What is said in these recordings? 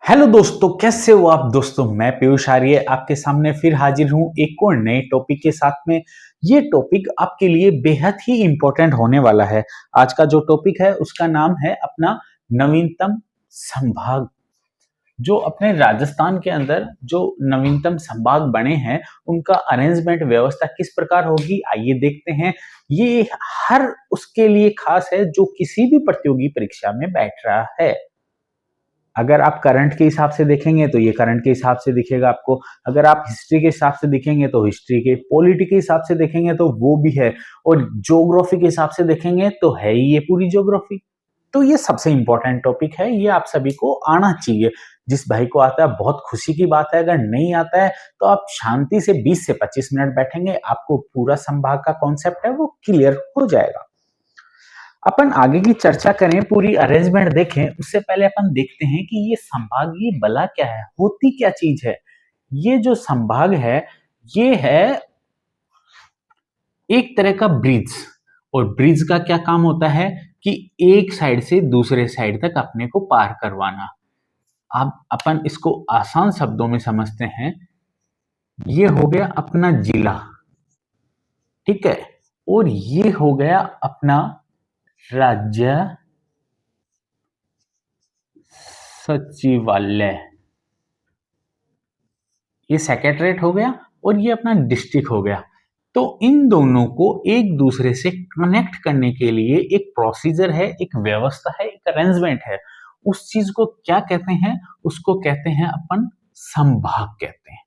Hello दोस्तों, कैसे हो आप दोस्तों। मैं पीयूष आर्य आपके सामने फिर हाजिर हूं एक और नए टॉपिक के साथ में। ये टॉपिक आपके लिए बेहद ही इंपॉर्टेंट होने वाला है। आज का जो टॉपिक है उसका नाम है अपना नवीनतम संभाग। जो अपने राजस्थान के अंदर जो नवीनतम संभाग बने हैं उनका अरेंजमेंट व्यवस्था किस प्रकार होगी, आइए देखते हैं। ये हर उसके लिए खास है जो किसी भी प्रतियोगी परीक्षा में बैठ रहा है। अगर आप करंट के हिसाब से देखेंगे तो ये करंट के हिसाब से दिखेगा आपको। अगर आप हिस्ट्री के हिसाब से देखेंगे तो हिस्ट्री के, पॉलिटी के हिसाब से देखेंगे तो वो भी है, और ज्योग्राफी के हिसाब से देखेंगे तो है ही ये पूरी ज्योग्राफी। तो ये सबसे इंपॉर्टेंट टॉपिक है, ये आप सभी को आना चाहिए। जिस भाई को आता है बहुत खुशी की बात है, अगर नहीं आता है तो आप शांति से 20 से 25 मिनट बैठेंगे, आपको पूरा संभाग का कॉन्सेप्ट है वो क्लियर हो जाएगा। अपन आगे की चर्चा करें, पूरी अरेंजमेंट देखें उससे पहले अपन देखते हैं कि ये संभाग ये भला क्या है, होती क्या चीज है। ये जो संभाग है ये है एक तरह का ब्रिज। और ब्रिज का क्या काम होता है कि एक साइड से दूसरे साइड तक अपने को पार करवाना। अब अपन इसको आसान शब्दों में समझते हैं। ये हो गया अपना जिला, ठीक है, और ये हो गया अपना राज्य सचिवालय, ये सेक्रेटरीट हो गया, और ये अपना डिस्ट्रिक्ट हो गया। तो इन दोनों को एक दूसरे से कनेक्ट करने के लिए एक प्रोसीजर है, एक व्यवस्था है, एक अरेंजमेंट है। उस चीज को क्या कहते हैं, उसको कहते हैं अपन संभाग कहते हैं।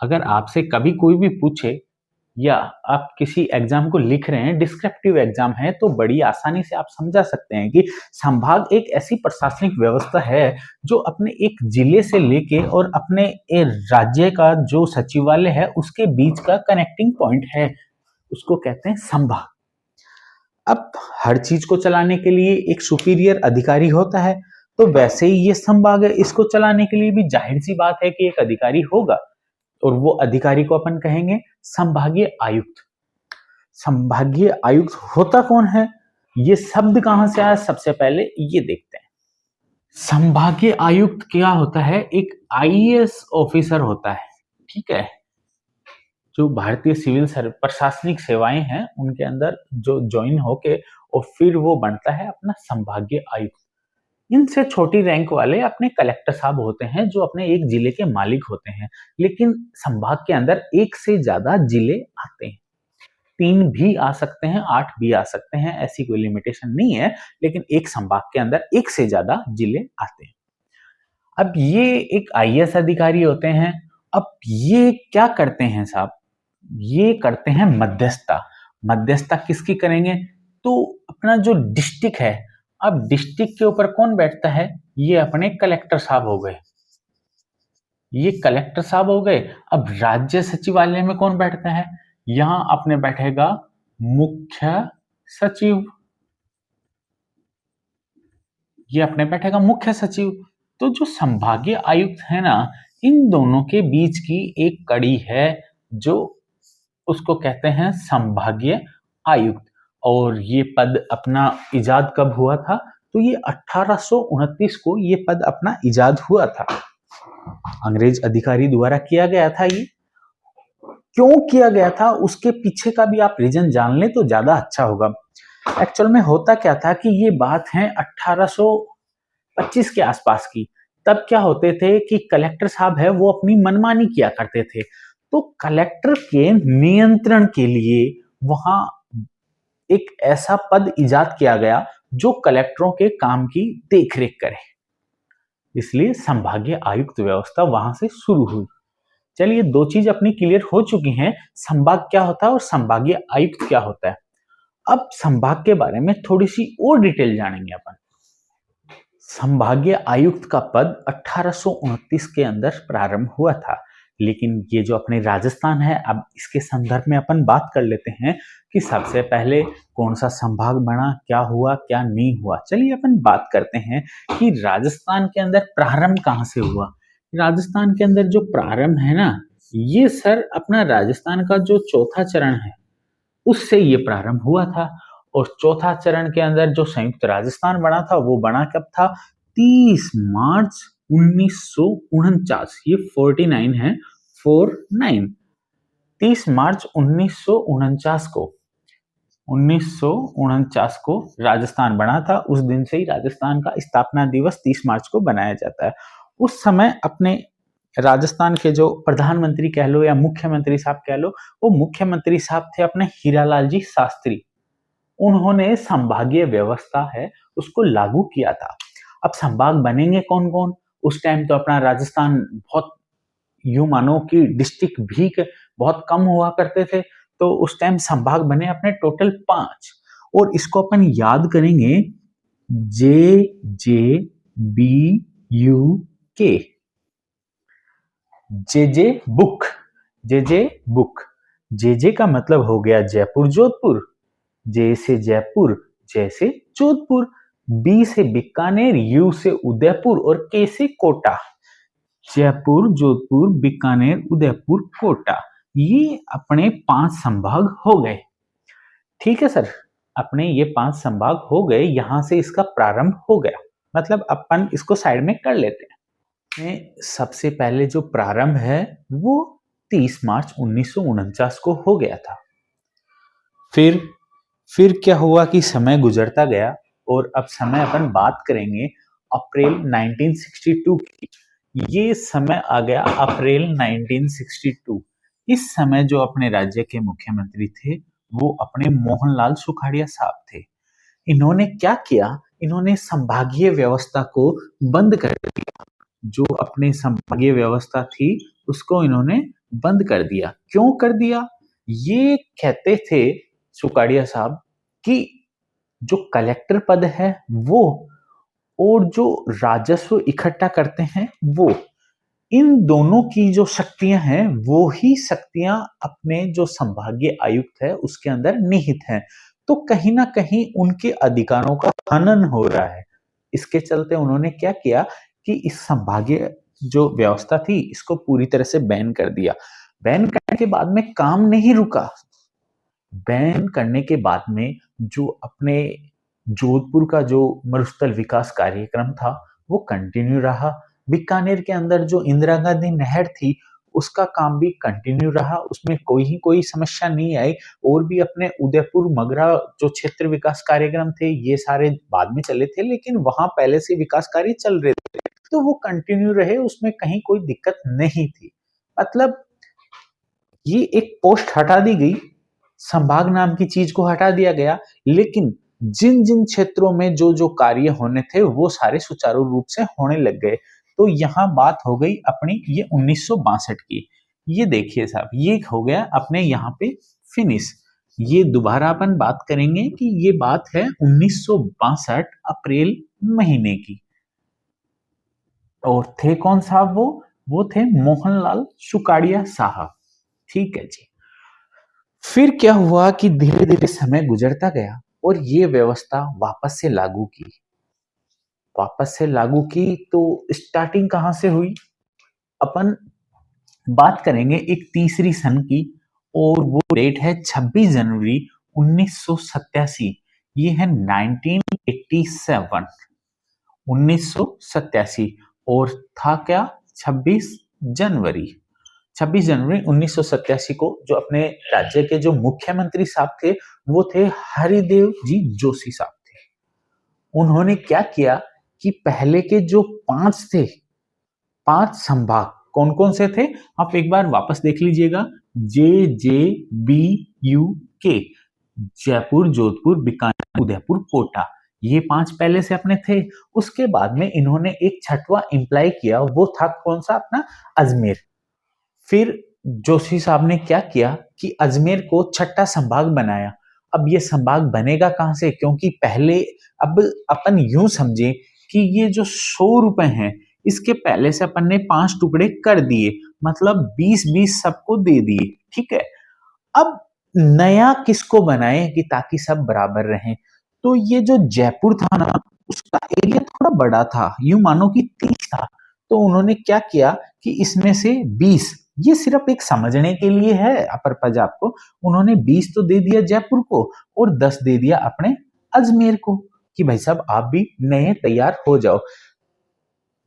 अगर आपसे कभी कोई भी पूछे या आप किसी एग्जाम को लिख रहे हैं, डिस्क्रिप्टिव एग्जाम है, तो बड़ी आसानी से आप समझा सकते हैं कि संभाग एक ऐसी प्रशासनिक व्यवस्था है जो अपने एक जिले से लेके और अपने राज्य का जो सचिवालय है उसके बीच का कनेक्टिंग पॉइंट है, उसको कहते हैं संभाग। अब हर चीज को चलाने के लिए एक सुपीरियर अधिकारी होता है, तो वैसे ही ये संभाग है, इसको चलाने के लिए भी जाहिर सी बात है कि एक अधिकारी होगा, और वो अधिकारी को अपन कहेंगे संभागीय आयुक्त। संभागीय आयुक्त होता कौन है, ये शब्द कहां से आया, सबसे पहले ये देखते हैं। संभागीय आयुक्त क्या होता है, एक आईएएस ऑफिसर होता है, ठीक है। जो भारतीय सिविल प्रशासनिक सेवाएं हैं उनके अंदर जो ज्वाइन होके और फिर वो बनता है अपना संभागीय आयुक्त। इनसे छोटी रैंक वाले अपने कलेक्टर साहब होते हैं जो अपने एक जिले के मालिक होते हैं, लेकिन संभाग के अंदर एक से ज्यादा जिले आते हैं। 3 भी आ सकते हैं, 8 भी आ सकते हैं, ऐसी कोई लिमिटेशन नहीं है, लेकिन एक संभाग के अंदर एक से ज्यादा जिले आते हैं। अब ये एक आईएएस अधिकारी होते हैं। अब ये क्या करते हैं साहब, ये करते हैं मध्यस्थता। मध्यस्थता किसकी करेंगे, तो अपना जो डिस्ट्रिक्ट है, अब डिस्ट्रिक्ट के ऊपर कौन बैठता है, ये अपने कलेक्टर साहब हो गए, ये कलेक्टर साहब हो गए। अब राज्य सचिवालय में कौन बैठता है, यहां अपने बैठेगा मुख्य सचिव, ये अपने बैठेगा मुख्य सचिव। तो जो संभागीय आयुक्त है ना, इन दोनों के बीच की एक कड़ी है जो उसको कहते हैं संभागीय आयुक्त। और ये पद अपना इजाद कब हुआ था, तो ये 1829 को ये पद अपना इजाद हुआ था, अंग्रेज अधिकारी द्वारा किया गया था। ये क्यों किया गया था उसके पीछे का भी आप रीजन जान लें तो ज्यादा अच्छा होगा। एक्चुअल में होता क्या था कि ये बात है 1825 के आसपास की। तब क्या होते थे कि कलेक्टर साहब है वो अपनी मनमानी किया करते थे, तो कलेक्टर के नियंत्रण के लिए वहां एक ऐसा पद इजाद किया गया जो कलेक्टरों के काम की देखरेख करे, इसलिए संभागीय आयुक्त व्यवस्था वहां से शुरू हुई। चलिए, दो चीज अपनी क्लियर हो चुकी हैं, संभाग क्या होता है और संभागीय आयुक्त क्या होता है। अब संभाग के बारे में थोड़ी सी और डिटेल जानेंगे अपन। संभागीय आयुक्त का पद 1829 के अंदर प्रारंभ हुआ था, लेकिन ये जो अपने राजस्थान है, अब इसके संदर्भ में अपन बात कर लेते हैं कि सबसे पहले कौन सा संभाग बना, क्या हुआ क्या नहीं हुआ। चलिए अपन बात करते हैं कि राजस्थान के अंदर प्रारंभ कहां से हुआ। राजस्थान के अंदर जो प्रारंभ है ना, ये सर अपना राजस्थान का जो चौथा चरण है उससे ये प्रारंभ हुआ था। और चौथा चरण के अंदर जो संयुक्त राजस्थान बना था वो बना कब था, 30 मार्च 1949, ये 49 है, 49, 30 मार्च 1949 को 1949 को राजस्थान बना था। उस दिन से ही राजस्थान का स्थापना दिवस 30 मार्च को बनाया जाता है। उस समय अपने राजस्थान के जो प्रधानमंत्री कह लो या मुख्यमंत्री साहब कह लो, वो मुख्यमंत्री साहब थे अपने हीरालाल जी शास्त्री। उन्होंने संभागीय व्यवस्था है उसको लागू किया था। अब संभाग बनेंगे कौन कौन? उस टाइम तो अपना राजस्थान बहुत, यूं मानो कि डिस्ट्रिक्ट भी बहुत कम हुआ करते थे, तो उस टाइम संभाग बने अपने टोटल 5, और इसको अपन याद करेंगे JJBUK। जे बुक, जे बुक। जे का मतलब हो गया जयपुर जोधपुर, जे से जयपुर, जय से जोधपुर, बी से बीकानेर, यू से उदयपुर और के से कोटा। जयपुर, जोधपुर, बीकानेर, उदयपुर, कोटा, ये अपने 5 संभाग हो गए। ठीक है सर, अपने ये 5 संभाग हो गए, यहां से इसका प्रारंभ हो गया, मतलब अपन इसको साइड में कर लेते हैं। सबसे पहले जो प्रारंभ है वो 30 मार्च 1949 को हो गया था। फिर क्या हुआ कि समय गुजरता गया, और अब समय अपन बात करेंगे अप्रैल 1962 की। ये समय आ गया अप्रैल 1962। इस समय जो अपने राज्य के मुख्यमंत्री थे वो अपने मोहनलाल सुखाड़िया साहब थे। इन्होंने क्या किया, इन्होंने संभागीय व्यवस्था को बंद कर दिया। जो अपने संभागीय व्यवस्था थी उसको इन्होंने बंद कर दिया। क्यों कर दिया? ये कहते थे सुखाड़िया साहब कि जो कलेक्टर पद है वो, और जो राजस्व इकट्ठा करते हैं वो, इन दोनों की जो शक्तियां हैं वो ही शक्तियां अपने जो संभागीय आयुक्त है उसके अंदर निहित हैं। तो कहीं ना कहीं उनके अधिकारों का हनन हो रहा है। इसके चलते उन्होंने क्या किया कि इस संभागीय जो व्यवस्था थी इसको पूरी तरह से बैन कर दिया। बैन करने के बाद में काम नहीं रुका। बैन करने के बाद में जो अपने जोधपुर का जो मरुस्थल विकास कार्यक्रम था वो कंटिन्यू रहा। बीकानेर के अंदर जो इंदिरा गांधी नहर थी उसका काम भी कंटिन्यू रहा, उसमें कोई समस्या नहीं आई। और भी अपने उदयपुर मगरा जो क्षेत्र विकास कार्यक्रम थे ये सारे बाद में चले थे, लेकिन वहां पहले से विकास कार्य चल रहे थे तो वो कंटिन्यू रहे, उसमें कहीं कोई दिक्कत नहीं थी। मतलब ये एक पोस्ट हटा दी गई, संभाग नाम की चीज को हटा दिया गया, लेकिन जिन जिन क्षेत्रों में जो जो कार्य होने थे वो सारे सुचारू रूप से होने लग गए। तो यहाँ बात हो गई अपनी ये 1962 की। ये देखिए साहब, ये हो गया अपने यहाँ पे फिनिश। ये दोबारा अपन बात करेंगे कि ये बात है 1962 अप्रैल महीने की। और थे कौन साहब? वो थे मोहनलाल सुखाड़िया साहब। ठीक है जी। फिर क्या हुआ कि धीरे धीरे समय गुजरता गया और ये व्यवस्था वापस से लागू की। तो स्टार्टिंग कहां से हुई? अपन बात करेंगे एक तीसरी सन की, और वो डेट है 26 जनवरी 1987। ये है 1987, 1987। और था क्या? 26 जनवरी 1987 को जो अपने राज्य के जो मुख्यमंत्री साहब थे वो थे हरिदेव जी जोशी साहब थे। उन्होंने क्या किया कि पहले के जो 5 थे, 5 संभाग कौन कौन से थे आप एक बार वापस देख लीजिएगा। JJBUK, जयपुर, जोधपुर, बीकानेर, उदयपुर, कोटा, ये 5 पहले से अपने थे। उसके बाद में इन्होंने एक छठवां इंप्लाई किया, वो था कौन सा? अपना अजमेर। फिर जोशी साहब ने क्या किया कि अजमेर को छठा संभाग बनाया। अब ये संभाग बनेगा कहां से? क्योंकि पहले, अब अपन यूं समझे कि ये जो 100 रुपए हैं इसके पहले से अपन ने 5 टुकड़े कर दिए, मतलब 20-20 सबको दे दिए। ठीक है, अब नया किसको बनाए कि ताकि सब बराबर रहें? तो ये जो जयपुर था ना उसका एरिया थोड़ा बड़ा था, यूं मानो कि 30 था। तो उन्होंने क्या किया कि इसमें से 20, ये सिर्फ एक समझने के लिए है अपर आपको, उन्होंने 20 तो दे दिया जयपुर को और 10 दे दिया अपने अजमेर को कि भाई साहब आप भी नए तैयार हो जाओ।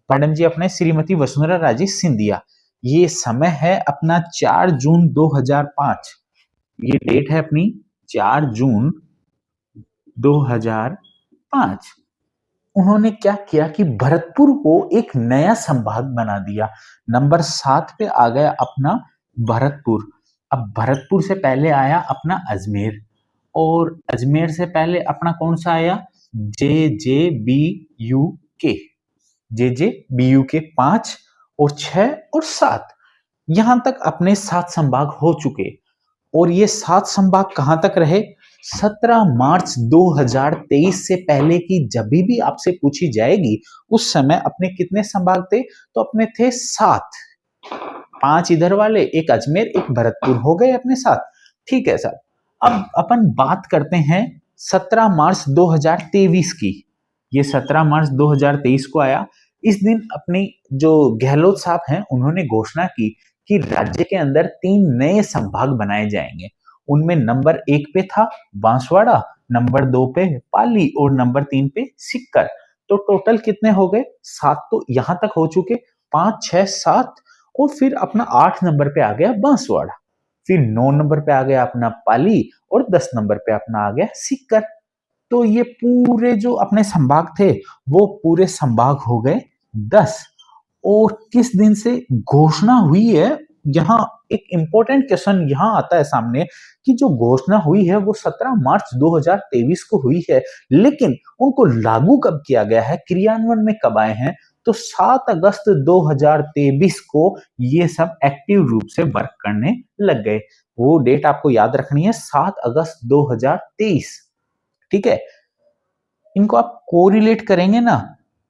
मैडम जी अपने श्रीमती वसुंधरा राजे सिंधिया। ये समय है अपना 4 जून 2005। ये डेट है अपनी 4 जून 2005। उन्होंने क्या किया कि भरतपुर को एक नया संभाग बना दिया। नंबर 7 पे आ गया अपना भरतपुर। अब भरतपुर से पहले आया अपना अजमेर, और अजमेर से पहले अपना कौन सा आया, जे जे बी यू के। जे जे बी यू के 5 और 6 और 7, यहां तक अपने 7 संभाग हो चुके। और ये 7 संभाग कहां तक रहे, 17 मार्च 2023 से पहले की जब भी आपसे पूछी जाएगी उस समय अपने कितने संभाग थे, तो अपने थे 7। 5 इधर वाले, एक अजमेर, एक भरतपुर, हो गए अपने 7। ठीक है सर। अब अपन बात करते हैं 17 मार्च 2023 की। ये 17 मार्च 2023 को आया। इस दिन अपनी जो गहलोत साहब हैं उन्होंने घोषणा की कि राज्य के अंदर 3 नए संभाग बनाए जाएंगे। उनमें नंबर 1 पे था बांसवाड़ा, नंबर 2 पे पाली और नंबर 3 पे सीकर। तो टोटल कितने हो गए, 7 तो यहां तक हो चुके, 5 6 7। और फिर अपना 8 नंबर पे आ गया बांसवाड़ा, फिर 9 नंबर पे आ गया अपना पाली और 10 नंबर पे अपना आ गया सीकर। तो ये पूरे जो अपने संभाग थे वो पूरे संभाग हो गए 10। और किस दिन से घोषणा हुई है, यहाँ एक इंपॉर्टेंट क्वेश्चन यहाँ आता है सामने कि जो घोषणा हुई है वो 17 मार्च 2023 को हुई है, लेकिन उनको लागू कब किया गया है, क्रियान्वयन में कब आए हैं, तो 7 अगस्त 2023 को ये सब एक्टिव रूप से वर्क करने लग गए। वो डेट आपको याद रखनी है, 7 अगस्त 2023। ठीक है। इनको आप कोरिलेट करेंगे ना,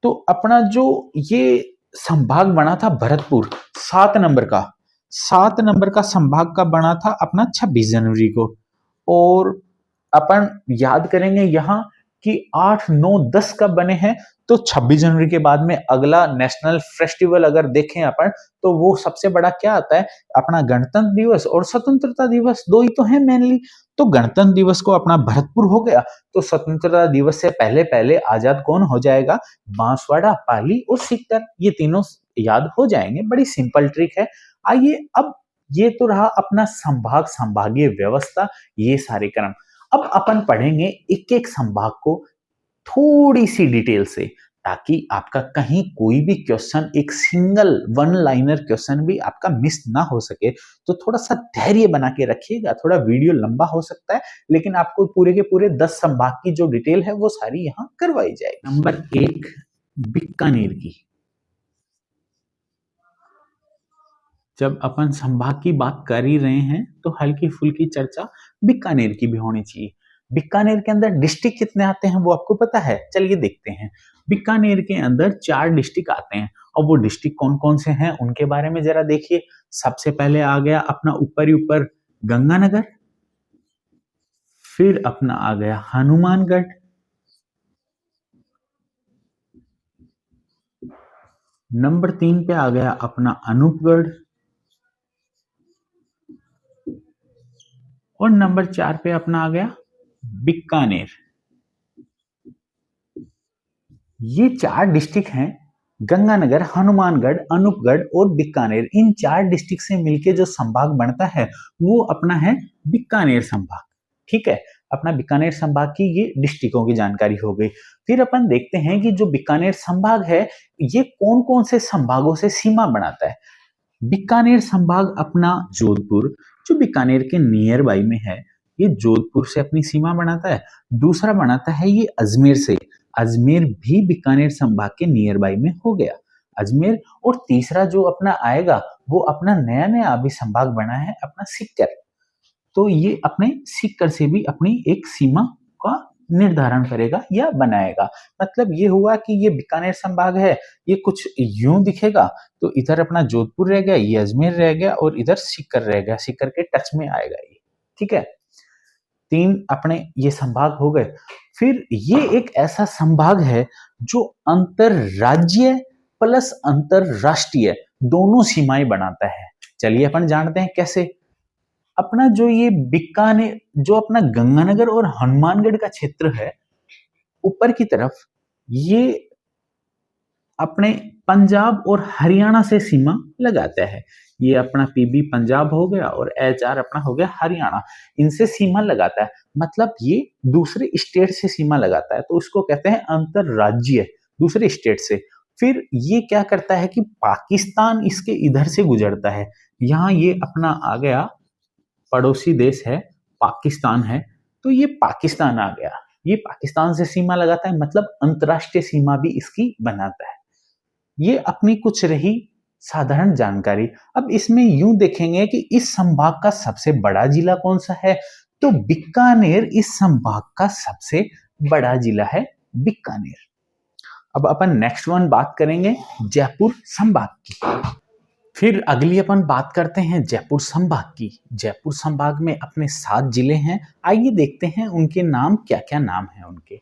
तो अपना जो ये संभाग बना था भरतपुर 7 नंबर का, 7 नंबर का संभाग का बना था अपना 26 जनवरी को। और अपन याद करेंगे यहां कि 8 9 10 कब बने हैं, तो 26 जनवरी के बाद में अगला नेशनल फेस्टिवल अगर देखें अपन, तो वो सबसे बड़ा क्या आता है, अपना गणतंत्र दिवस और स्वतंत्रता दिवस, दो ही तो है मेनली। तो गणतंत्र दिवस को अपना भरतपुर हो गया, तो स्वतंत्रता दिवस से पहले पहले आजाद कौन हो जाएगा, बांसवाड़ा, पाली और सीकर। ये तीनों याद हो जाएंगे, बड़ी सिंपल ट्रिक है। आइए अब, ये तो रहा अपना संभाग संभागीय व्यवस्था, ये सारे क्रम। अब अपन पढ़ेंगे एक एक संभाग को थोड़ी सी डिटेल से, ताकि आपका कहीं कोई भी क्वेश्चन, एक सिंगल वन लाइनर क्वेश्चन भी आपका मिस ना हो सके। तो थोड़ा सा धैर्य बना के रखिएगा, थोड़ा वीडियो लंबा हो सकता है, लेकिन आपको पूरे के पूरे 10 संभाग की जो डिटेल है वो सारी यहाँ करवाई जाएगी। नंबर 1, बीकानेर की। जब अपन संभाग की बात कर ही रहे हैं तो हल्की फुल्की चर्चा बीकानेर की भी होनी चाहिए। बीकानेर के अंदर डिस्ट्रिक्ट कितने आते हैं वो आपको पता है, चलिए देखते हैं। बीकानेर के अंदर 4 डिस्ट्रिक्ट आते हैं, और वो डिस्ट्रिक्ट कौन कौन से हैं उनके बारे में जरा देखिए। सबसे पहले आ गया अपना ऊपर ही ऊपर गंगानगर, फिर अपना आ गया हनुमानगढ़, नंबर 3 पे आ गया अपना अनूपगढ़, और नंबर 4 पे अपना आ गया बीकानेर। ये 4 डिस्ट्रिक्ट हैं, गंगानगर, हनुमानगढ़, अनूपगढ़ और बीकानेर। इन 4 डिस्ट्रिक्ट से मिलके जो संभाग बनता है वो अपना है बीकानेर संभाग। ठीक है, अपना बीकानेर संभाग की ये डिस्ट्रिक्टों की जानकारी हो गई। फिर अपन देखते हैं कि जो बीकानेर संभाग है ये कौन कौन से संभागों से सीमा बनाता है। बीकानेर संभाग अपना जोधपुर, जो बीकानेर के नियर बाई में है, ये जोधपुर से अपनी सीमा बनाता है। दूसरा बनाता है ये अजमेर से, अजमेर भी बीकानेर संभाग के नियर बाई में हो गया, अजमेर। और तीसरा जो अपना आएगा वो अपना नया नया अभी संभाग बना है अपना सीकर। तो ये अपने सीकर से भी अपनी एक सीमा का निर्धारण करेगा या बनाएगा। मतलब ये हुआ कि ये बीकानेर संभाग है, ये कुछ यूं दिखेगा, तो इधर अपना जोधपुर रह गया, ये अजमेर रह गया, और इधर सीकर रह गया, सीकर के टच में आएगा ये। ठीक है, 3 अपने ये संभाग हो गए। फिर ये एक ऐसा संभाग है जो अंतरराज्यीय प्लस अंतरराष्ट्रीय दोनों सीमाएं बनाता है। चलिए अपन जानते हैं कैसे। अपना जो ये बीकानेर, जो अपना गंगानगर और हनुमानगढ़ का क्षेत्र है ऊपर की तरफ, ये अपने पंजाब और हरियाणा से सीमा लगाता है। ये अपना पीबी पंजाब हो गया और एचआर अपना हो गया हरियाणा, इनसे सीमा लगाता है। मतलब ये दूसरे स्टेट से सीमा लगाता है, तो उसको कहते हैं अंतरराज्यीय, दूसरे स्टेट से। फिर ये क्या करता है कि पाकिस्तान इसके इधर से गुजरता है। यहाँ ये अपना आ गया, पड़ोसी देश है, पाकिस्तान है, तो ये पाकिस्तान आ गया। ये पाकिस्तान से सीमा लगाता है, मतलब अंतरराष्ट्रीय सीमा भी इसकी बनाता है। ये अपनी कुछ रही साधारण जानकारी। अब इसमें यूं देखेंगे कि इस संभाग का सबसे बड़ा जिला कौन सा है, तो बीकानेर इस संभाग का सबसे बड़ा जिला है, बीकानेर। अब अपन नेक्स्ट वन बात करेंगे जयपुर संभाग की। फिर अगली अपन बात करते हैं जयपुर संभाग की। जयपुर संभाग में अपने 7 जिले हैं। आइए देखते हैं उनके नाम, क्या क्या नाम है उनके।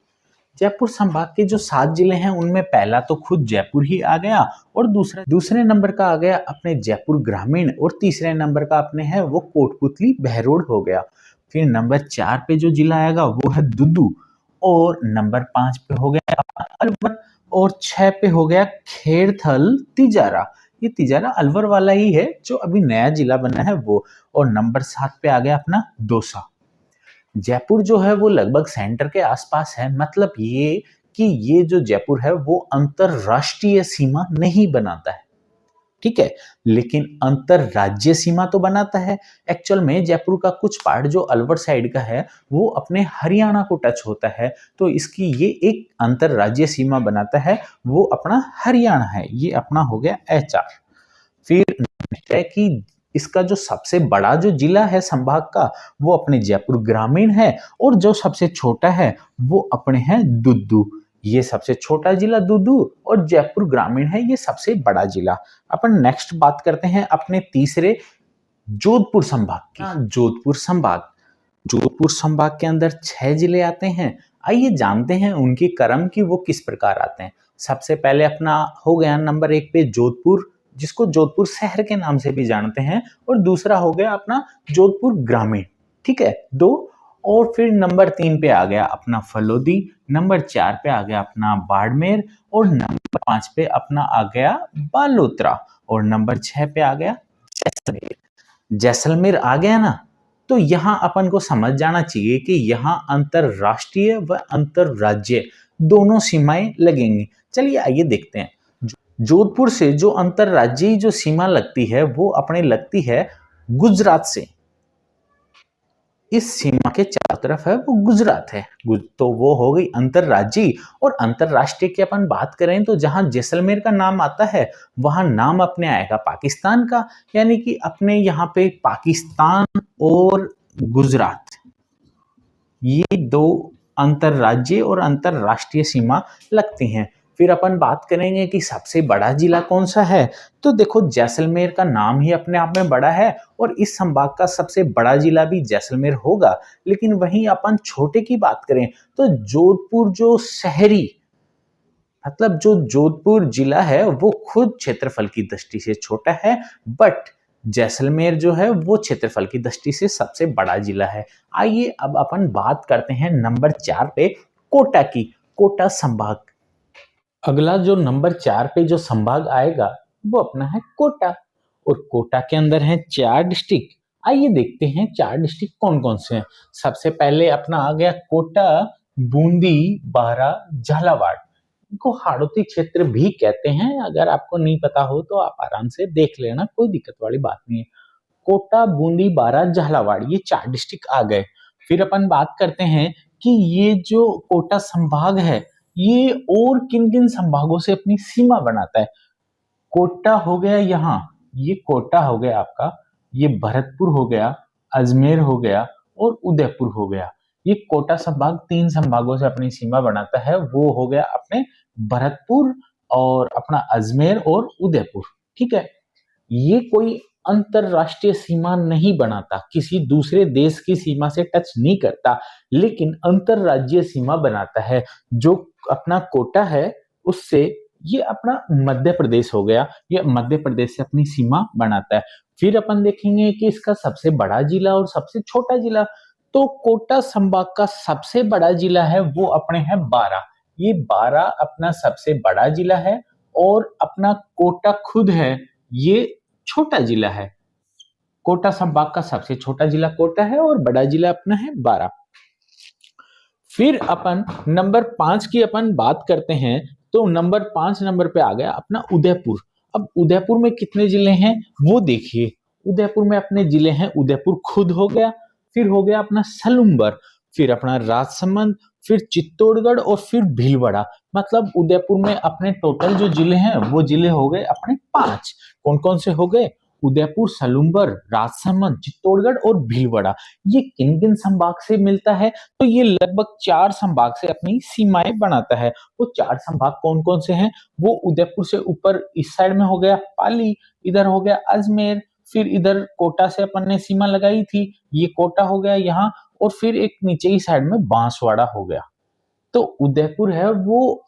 जयपुर संभाग के जो 7 जिले हैं उनमें पहला तो खुद जयपुर ही आ गया, और दूसरे नंबर का आ गया अपने जयपुर ग्रामीण, और तीसरे नंबर का अपने है वो कोटपुतली बहरोड हो गया। फिर नंबर 4 पे जो जिला आएगा वो है दुदू, और नंबर 5 पे हो गया अपना अलवर, और 6 पे हो गया खेड़थल तिजारा। ये तिजारा अलवर वाला ही है, जो अभी नया जिला बना है वो। और नंबर 7 पे आ गया अपना दौसा। जयपुर जो है वो लगभग सेंटर के आसपास है, मतलब ये कि ये जो जयपुर है वो अंतरराष्ट्रीय सीमा नहीं बनाता है, ठीक है, लेकिन अंतरराज्यीय सीमा तो बनाता है। एक्चुअल में जयपुर का कुछ पार्ट जो अलवर साइड का है वो अपने हरियाणा को टच होता है, तो इसकी ये एक अंतरराज्यीय सीमा बनाता है, वो अपना हरियाणा है। ये अपना हो गया एचआर। फिर है कि इसका जो सबसे बड़ा जो जिला है संभाग का वो अपने जयपुर ग्रामीण है, और जो सबसे छोटा है वो अपने हैं दुदू। ये सबसे छोटा जिला दुदू, और जयपुर ग्रामीण है ये सबसे बड़ा जिला। अपन नेक्स्ट बात करते हैं अपने तीसरे जोधपुर संभाग की। जोधपुर संभाग के अंदर 6 जिले आते हैं। आइए जानते हैं उनके क्रम की वो किस प्रकार आते हैं। सबसे पहले अपना हो गया नंबर 1 पे जोधपुर, जिसको जोधपुर शहर के नाम से भी जानते हैं, और दूसरा हो गया अपना जोधपुर ग्रामीण, ठीक है, 2। और फिर नंबर 3 पे आ गया अपना फलोदी, नंबर 4 पे आ गया अपना बाड़मेर, और नंबर 5 पे अपना आ गया बालोतरा, और नंबर 6 पे आ गया जैसलमेर। जैसलमेर आ गया ना, तो यहाँ अपन को समझ जाना चाहिए कि यहाँ अंतरराष्ट्रीय व अंतरराज्यीय दोनों सीमाएं लगेंगी। चलिए आइए देखते हैं। जोधपुर से जो अंतरराज्यीय जो सीमा लगती है वो अपने लगती है गुजरात से। इस सीमा के चारों तरफ है वो गुजरात है, तो वो हो गई अंतरराज्यीय। और अंतरराष्ट्रीय की अपन बात करें तो जहां जैसलमेर का नाम आता है वहां नाम अपने आएगा पाकिस्तान का, यानी कि अपने यहाँ पे पाकिस्तान और गुजरात, ये 2 अंतरराज्यीय और अंतरराष्ट्रीय सीमा लगती हैं। फिर अपन बात करेंगे कि सबसे बड़ा जिला कौन सा है, तो देखो जैसलमेर का नाम ही अपने आप में बड़ा है, और इस संभाग का सबसे बड़ा जिला भी जैसलमेर होगा। लेकिन वहीं अपन छोटे की बात करें तो जोधपुर जो शहरी, मतलब जो जोधपुर जिला है वो खुद क्षेत्रफल की दृष्टि से छोटा है, बट जैसलमेर जो है वो क्षेत्रफल की दृष्टि से सबसे बड़ा जिला है। आइए अब अपन बात करते हैं नंबर 4 पे कोटा की, कोटा संभाग। अगला जो नंबर 4 पे जो संभाग आएगा वो अपना है कोटा, और कोटा के अंदर है 4 डिस्ट्रिक्ट। आइए देखते हैं 4 डिस्ट्रिक्ट कौन कौन से हैं। सबसे पहले अपना आ गया कोटा, बूंदी, बारा, झालावाड़। इनको हाड़ौती क्षेत्र भी कहते हैं, अगर आपको नहीं पता हो तो आप आराम से देख लेना, कोई दिक्कत वाली बात नहीं है। कोटा, बूंदी, बारा, झालावाड़, ये 4 डिस्ट्रिक्ट आ गए। फिर अपन बात करते हैं कि ये जो कोटा संभाग है ये और किन किन संभागों से अपनी सीमा बनाता है। कोटा हो गया यहाँ, ये कोटा हो गया आपका, ये भरतपुर हो गया, अजमेर हो गया, और उदयपुर हो गया। ये कोटा संभाग 3 संभागों से अपनी सीमा बनाता है, वो हो गया अपने भरतपुर और अपना अजमेर और उदयपुर, ठीक है। ये कोई अंतरराष्ट्रीय सीमा नहीं बनाता, किसी दूसरे देश की सीमा से टच नहीं करता, लेकिन अंतरराज्यीय सीमा बनाता है। जो अपना कोटा है उससे ये अपना मध्य प्रदेश हो गया, ये मध्य प्रदेश से अपनी सीमा बनाता है। फिर अपन देखेंगे कि इसका सबसे बड़ा जिला और सबसे छोटा जिला, तो कोटा संभाग का सबसे बड़ा जिला है वो अपने है बारा। ये बारा अपना सबसे बड़ा जिला है, और अपना कोटा खुद है, ये छोटा जिला है। कोटा संभाग का सबसे छोटा जिला कोटा है और बड़ा जिला अपना है बारा। फिर अपन नंबर 5 की अपन बात करते हैं, तो नंबर 5 नंबर पे आ गया अपना उदयपुर। अब उदयपुर में कितने जिले हैं वो देखिए। उदयपुर में अपने जिले हैं, उदयपुर खुद हो गया, फिर हो गया अपना सलुम्बर, फिर अपना राजसमंद, फिर चित्तौड़गढ़ और फिर भीलवाड़ा। मतलब उदयपुर में अपने टोटल जो जिले हैं वो जिले हो गए अपने 5। कौन कौन से हो गए? उदयपुर, सलुम्बर, राजसमंद, चित्तौड़गढ़ और भीलवाड़ा। ये किन किन संभाग से मिलता है? तो ये लगभग 4 संभाग से अपनी सीमाएं बनाता है। वो 4 संभाग कौन कौन से हैं? वो उदयपुर से ऊपर इस साइड में हो गया पाली, इधर हो गया अजमेर, फिर इधर कोटा से अपन ने सीमा लगाई थी, ये कोटा हो गया यहाँ, और फिर एक नीचे ही साइड में बांसवाड़ा हो गया। तो उदयपुर है वो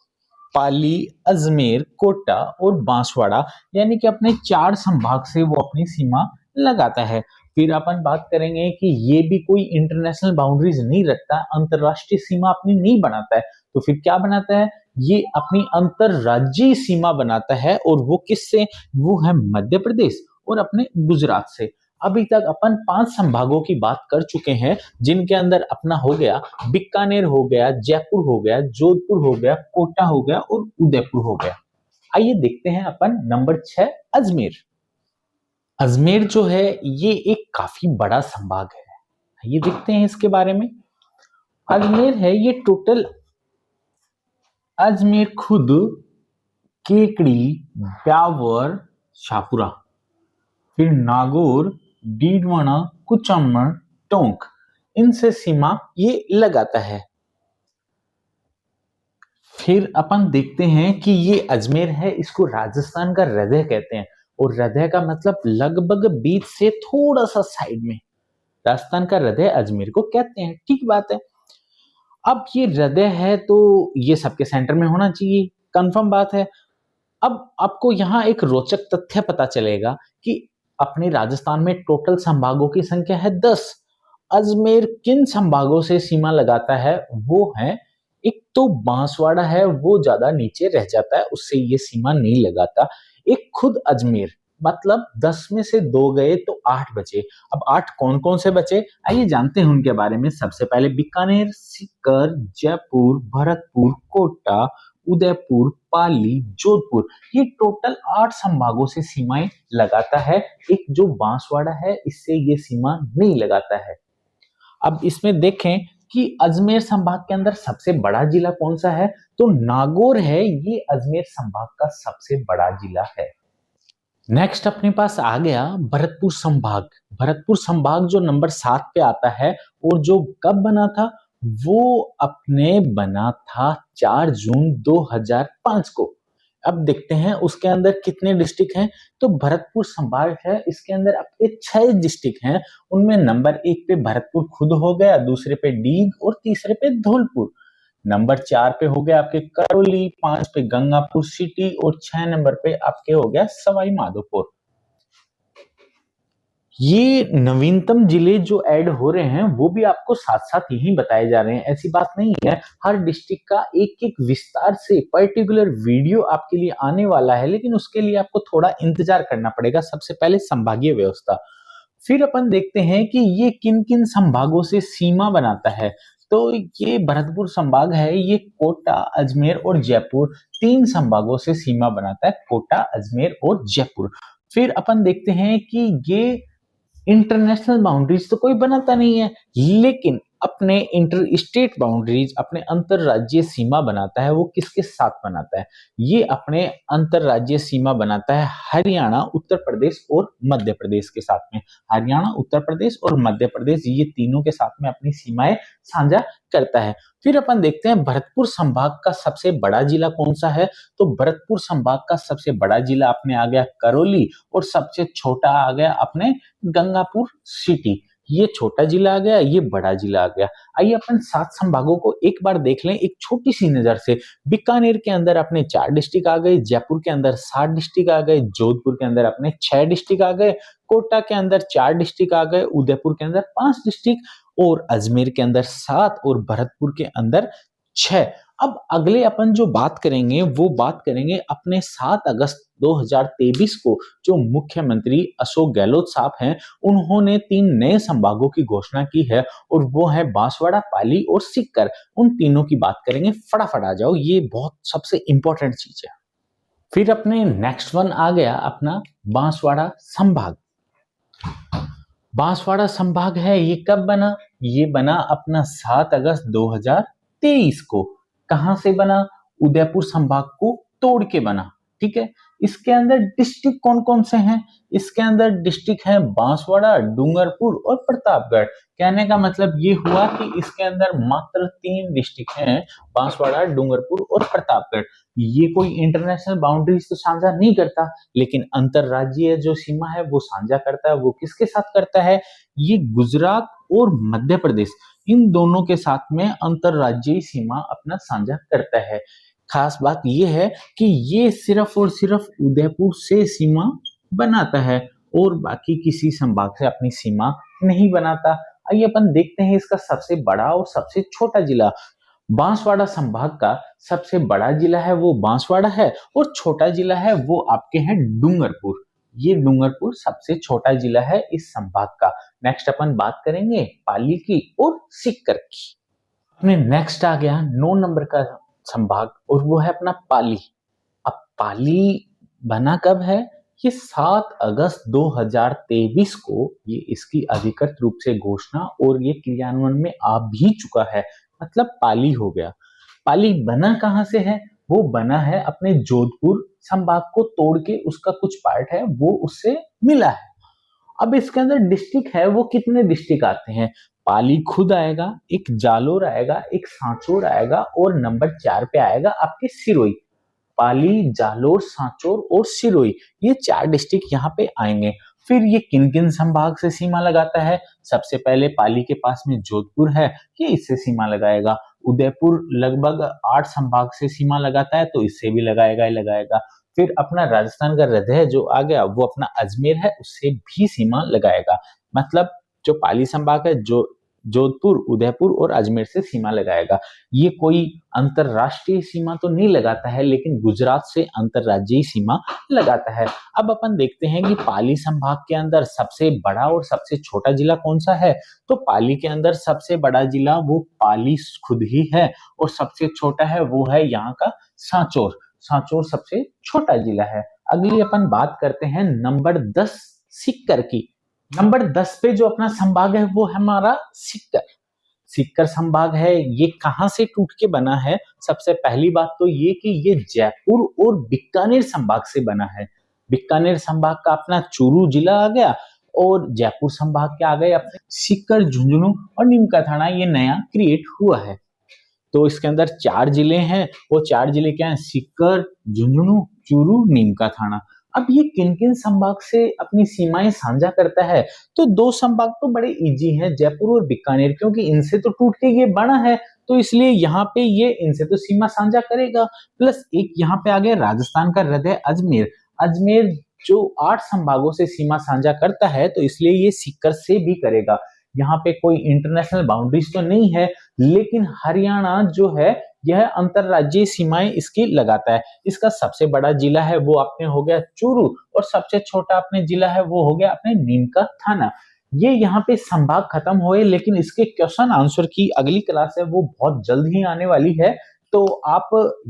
पाली, अजमेर, कोटा और बांसवाड़ा, यानी कि अपने 4 संभाग से वो अपनी सीमा लगाता है। फिर अपन बात करेंगे कि ये भी कोई इंटरनेशनल बाउंड्रीज नहीं रखता, अंतरराष्ट्रीय सीमा अपनी नहीं बनाता है। तो फिर क्या बनाता है? ये अपनी अंतरराज्यीय सीमा बनाता है, और वो किससे? वो है मध्य प्रदेश और अपने गुजरात से। अभी तक अपन 5 संभागों की बात कर चुके हैं, जिनके अंदर अपना हो गया बीकानेर हो गया, जयपुर हो गया, जोधपुर हो गया, कोटा हो गया और उदयपुर हो गया। आइए देखते हैं अपन नंबर 6 अजमेर। अजमेर जो है ये एक काफी बड़ा संभाग है। ये देखते हैं इसके बारे में। अजमेर है ये टोटल अजमेर खुद, केकड़ी, ब्यावर, शाहपुरा, फिर नागौर, डीडवाना, कुचामन, टोंक, इनसे सीमा ये लगाता है। फिर अपन देखते हैं कि ये अजमेर है, इसको राजस्थान का हृदय कहते हैं, और हृदय का मतलब लगभग बीच से थोड़ा सा साइड में। राजस्थान का हृदय अजमेर को कहते हैं, ठीक बात है। अब ये हृदय है तो ये सबके सेंटर में होना चाहिए, कंफर्म बात है। अब आपको यहाँ एक रोचक तथ्य पता चलेगा कि अपने राजस्थान में टोटल संभागों की संख्या है 10। अजमेर किन संभागों से सीमा लगाता है? वो है, एक तो बांसवाड़ा है, वो ज्यादा नीचे रह जाता है, उससे ये सीमा नहीं लगाता। एक खुद अजमेर, मतलब 10 में से 2 गए तो 8 बचे। अब 8 कौन कौन से बचे? आइए जानते हैं उनके बारे में। सबसे पहले बीकानेर, सीकर, जयपुर, भरतपुर, कोटा, उदयपुर, पाली, जोधपुर, ये टोटल 8 संभागों से सीमाएं लगाता है। एक जो बांसवाड़ा है, इससे ये सीमा नहीं लगाता है। अब इसमें देखें कि अजमेर संभाग के अंदर सबसे बड़ा जिला कौन सा है? तो नागौर है, ये अजमेर संभाग का सबसे बड़ा जिला है। नेक्स्ट अपने पास आ गया भरतपुर संभाग। भरतपुर संभाग जो नंबर 7 पे आता है, और जो कब बना था? वो अपने बना था 4 जून 2005 को। अब देखते हैं उसके अंदर कितने डिस्ट्रिक्ट हैं। तो भरतपुर संभाग है, इसके अंदर आपके 6 डिस्ट्रिक्ट हैं। उनमें नंबर 1 पे भरतपुर खुद हो गया, दूसरे पे डीग और तीसरे पे धौलपुर। नंबर 4 पे हो गया आपके करौली, 5 पे गंगापुर सिटी और 6 नंबर पे आपके हो गया सवाई माधोपुर। ये नवीनतम जिले जो ऐड हो रहे हैं वो भी आपको साथ साथ यही बताए जा रहे हैं, ऐसी बात नहीं है। हर डिस्ट्रिक्ट का एक एक विस्तार से पर्टिकुलर वीडियो आपके लिए आने वाला है, लेकिन उसके लिए आपको थोड़ा इंतजार करना पड़ेगा। सबसे पहले संभागीय व्यवस्था, फिर अपन देखते हैं कि ये किन किन संभागों से सीमा बनाता है। तो ये भरतपुर संभाग है, ये कोटा, अजमेर और जयपुर 3 संभागों से सीमा बनाता है, कोटा, अजमेर और जयपुर। फिर अपन देखते हैं कि ये इंटरनेशनल बाउंड्रीज तो कोई बनाता नहीं है, लेकिन अपने इंटर स्टेट बाउंड्रीज, अपने अंतरराज्यीय सीमा बनाता है। वो किसके साथ बनाता है? ये अपने अंतरराज्यीय सीमा बनाता है हरियाणा, उत्तर प्रदेश और मध्य प्रदेश के साथ में। हरियाणा, उत्तर प्रदेश और मध्य प्रदेश, ये तीनों के साथ में अपनी सीमाएं साझा करता है। फिर अपन देखते हैं भरतपुर संभाग का सबसे बड़ा जिला कौन सा है। तो भरतपुर संभाग का सबसे बड़ा जिला अपने आ गया करौली, और सबसे छोटा आ गया अपने गंगापुर सिटी। ये छोटा जिला आ गया, ये बड़ा जिला आ गया। आइए अपन 7 संभागों को एक बार देख लें एक छोटी सी नजर से। बीकानेर के अंदर अपने 4 डिस्ट्रिक्ट आ गए, जयपुर के अंदर 7 डिस्ट्रिक्ट आ गए, जोधपुर के अंदर अपने 6 डिस्ट्रिक्ट आ गए, कोटा के अंदर 4 डिस्ट्रिक्ट आ गए, उदयपुर के अंदर 5 डिस्ट्रिक्ट, और अजमेर के अंदर 7 और भरतपुर के अंदर 6। अब अगले अपन जो बात करेंगे वो बात करेंगे अपने 7 अगस्त 2023 को जो मुख्यमंत्री अशोक गहलोत साहब हैं, उन्होंने 3 नए संभागों की घोषणा की है और वो है बांसवाड़ा, पाली और सीकर। उन तीनों की बात करेंगे, फटाफट आ जाओ, ये बहुत सबसे इंपॉर्टेंट चीज है। फिर अपने नेक्स्ट वन आ गया अपना बांसवाड़ा संभाग। बांसवाड़ा संभाग है, ये कब बना? ये बना अपना 7 अगस्त 2023 को। कहां से बना? उदयपुर संभाग को तोड़ के बना। ठीक है, इसके अंदर डिस्ट्रिक्ट कौन कौन से हैं? इसके अंदर डिस्ट्रिक्ट है बांसवाड़ा, डूंगरपुर और प्रतापगढ़। कहने का मतलब ये हुआ कि इसके अंदर मात्र 3 डिस्ट्रिक्ट हैं, बांसवाड़ा, डूंगरपुर और प्रतापगढ़। ये कोई इंटरनेशनल बाउंड्रीज तो साझा नहीं करता, लेकिन अंतरराज्यीय जो सीमा है वो साझा करता है। वो किसके साथ करता है? ये गुजरात और मध्य प्रदेश, इन दोनों के साथ में अंतरराज्यीय सीमा अपना साझा करता है। खास बात यह है कि ये सिर्फ और सिर्फ उदयपुर से सीमा बनाता है और बाकी किसी संभाग से अपनी सीमा नहीं बनाता। आइए अपन देखते हैं इसका सबसे बड़ा और सबसे छोटा जिला। बांसवाड़ा संभाग का सबसे बड़ा जिला है वो बांसवाड़ा है और छोटा जिला है वो आपके हैं डूंगरपुर। ये डूंगरपुर सबसे छोटा जिला है इस संभाग का। नेक्स्ट अपन बात करेंगे पाली की और सीकर की। अपने नेक्स्ट आ गया 9 नंबर का संभाग और वो है अपना पाली। अब पाली बना कब है? ये 7 अगस्त 2023 को ये इसकी अधिकृत रूप से घोषणा और ये क्रियान्वयन में आ भी चुका है, मतलब पाली हो गया। पाली बना कहां से है? वो बना है अपने जोधपुर संभाग को तोड़ के, उसका कुछ पार्ट है वो उससे मिला है। अब इसके अंदर डिस्ट्रिक्ट है वो कितने डिस्ट्रिक्ट आते हैं? पाली खुद आएगा, एक जालोर आएगा, एक सांचौर आएगा और नंबर 4 पे आएगा आपके सिरोही। पाली, जालोर, सांचौर और सिरोही, ये 4 डिस्ट्रिक्ट यहाँ पे आएंगे। फिर ये किन किन संभाग से सीमा लगाता है? सबसे पहले पाली के पास में जोधपुर है, ये इससे सीमा लगाएगा। उदयपुर लगभग 8 संभाग से सीमा लगाता है, तो इससे भी लगाएगा ही लगाएगा। फिर अपना राजस्थान का हृदय जो आ गया वो अपना अजमेर है, उससे भी सीमा लगाएगा। मतलब जो पाली संभाग है जो जोधपुर, उदयपुर और अजमेर से सीमा लगाएगा। ये कोई अंतरराष्ट्रीय सीमा तो नहीं लगाता है, लेकिन गुजरात से अंतरराज्यीय सीमा लगाता है। अब अपन देखते हैं कि पाली संभाग के अंदर सबसे बड़ा और सबसे छोटा जिला कौन सा है? तो पाली के अंदर सबसे बड़ा जिला वो पाली खुद ही है और सबसे छोटा है वो है यहाँ का सांचौर। सांचौर सबसे छोटा जिला है। अगली अपन बात करते हैं नंबर 10 सीकर की। नंबर 10 पे जो अपना संभाग है वो है हमारा सीकर। सीकर संभाग है, ये कहां से टूट के बना है? सबसे पहली बात तो ये कि ये जयपुर और बीकानेर संभाग से बना है। बीकानेर संभाग का अपना चूरू जिला आ गया और जयपुर संभाग के आ गए अपने सीकर, झुंझुनू और नीमका थाना, ये नया क्रिएट हुआ है। तो इसके अंदर 4 जिले हैं, वो 4 जिले क्या हैं? सीकर, झुंझुनू, चूरू, नीमका थाना। अब ये किन किन संभाग से अपनी सीमाएं साझा करता है? तो 2 संभाग तो बड़े इजी हैं, जयपुर और बीकानेर, क्योंकि इनसे तो टूट के ये बना है, तो इसलिए यहाँ पे ये इनसे तो सीमा साझा करेगा। प्लस एक यहाँ पे आ गया राजस्थान का हृदय अजमेर। अजमेर जो 8 संभागों से सीमा साझा करता है, तो इसलिए ये सीकर से भी करेगा। यहाँ पे कोई इंटरनेशनल बाउंड्रीज तो नहीं है, लेकिन हरियाणा जो है यह अंतरराज्यीय सीमाएं इसकी लगाता है। इसका सबसे बड़ा जिला है वो अपने हो गया चूरू और सबसे छोटा अपने जिला है वो हो गया अपने नीमका थाना। ये यहाँ पे संभाग खत्म हुए, लेकिन इसके क्वेश्चन आंसर की अगली क्लास है वो बहुत जल्द ही आने वाली है, तो आप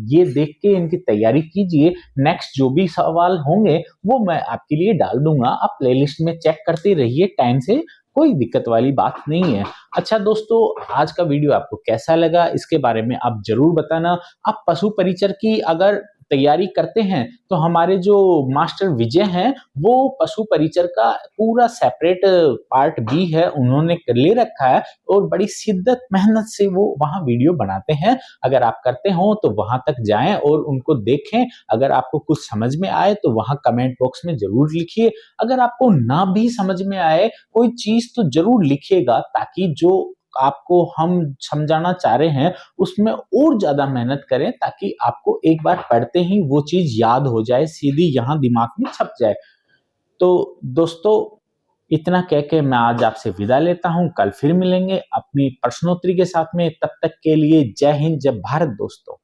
ये देख के इनकी तैयारी कीजिए। नेक्स्ट जो भी सवाल होंगे वो मैं आपके लिए डाल दूंगा, आप प्लेलिस्ट में चेक करते रहिए टाइम से, कोई दिक्कत वाली बात नहीं है। अच्छा दोस्तों, आज का वीडियो आपको कैसा लगा इसके बारे में आप जरूर बताना। आप पशु परिचर की अगर तैयारी करते हैं तो हमारे जो मास्टर विजय हैं वो पशु परिचर का पूरा सेपरेट पार्ट भी है, उन्होंने ले रखा है और बड़ी शिद्दत मेहनत से वो वहां वीडियो बनाते हैं। अगर आप करते हो तो वहां तक जाएं और उनको देखें। अगर आपको कुछ समझ में आए तो वहां कमेंट बॉक्स में जरूर लिखिए। अगर आपको ना भी समझ में आए कोई चीज तो जरूर लिखिएगा, ताकि जो आपको हम समझाना चाह रहे हैं उसमें और ज्यादा मेहनत करें, ताकि आपको एक बार पढ़ते ही वो चीज याद हो जाए, सीधी यहाँ दिमाग में छप जाए। तो दोस्तों इतना कह के मैं आज आपसे विदा लेता हूँ। कल फिर मिलेंगे अपनी प्रश्नोत्तरी के साथ में। तब तक के लिए जय हिंद, जय भारत दोस्तों।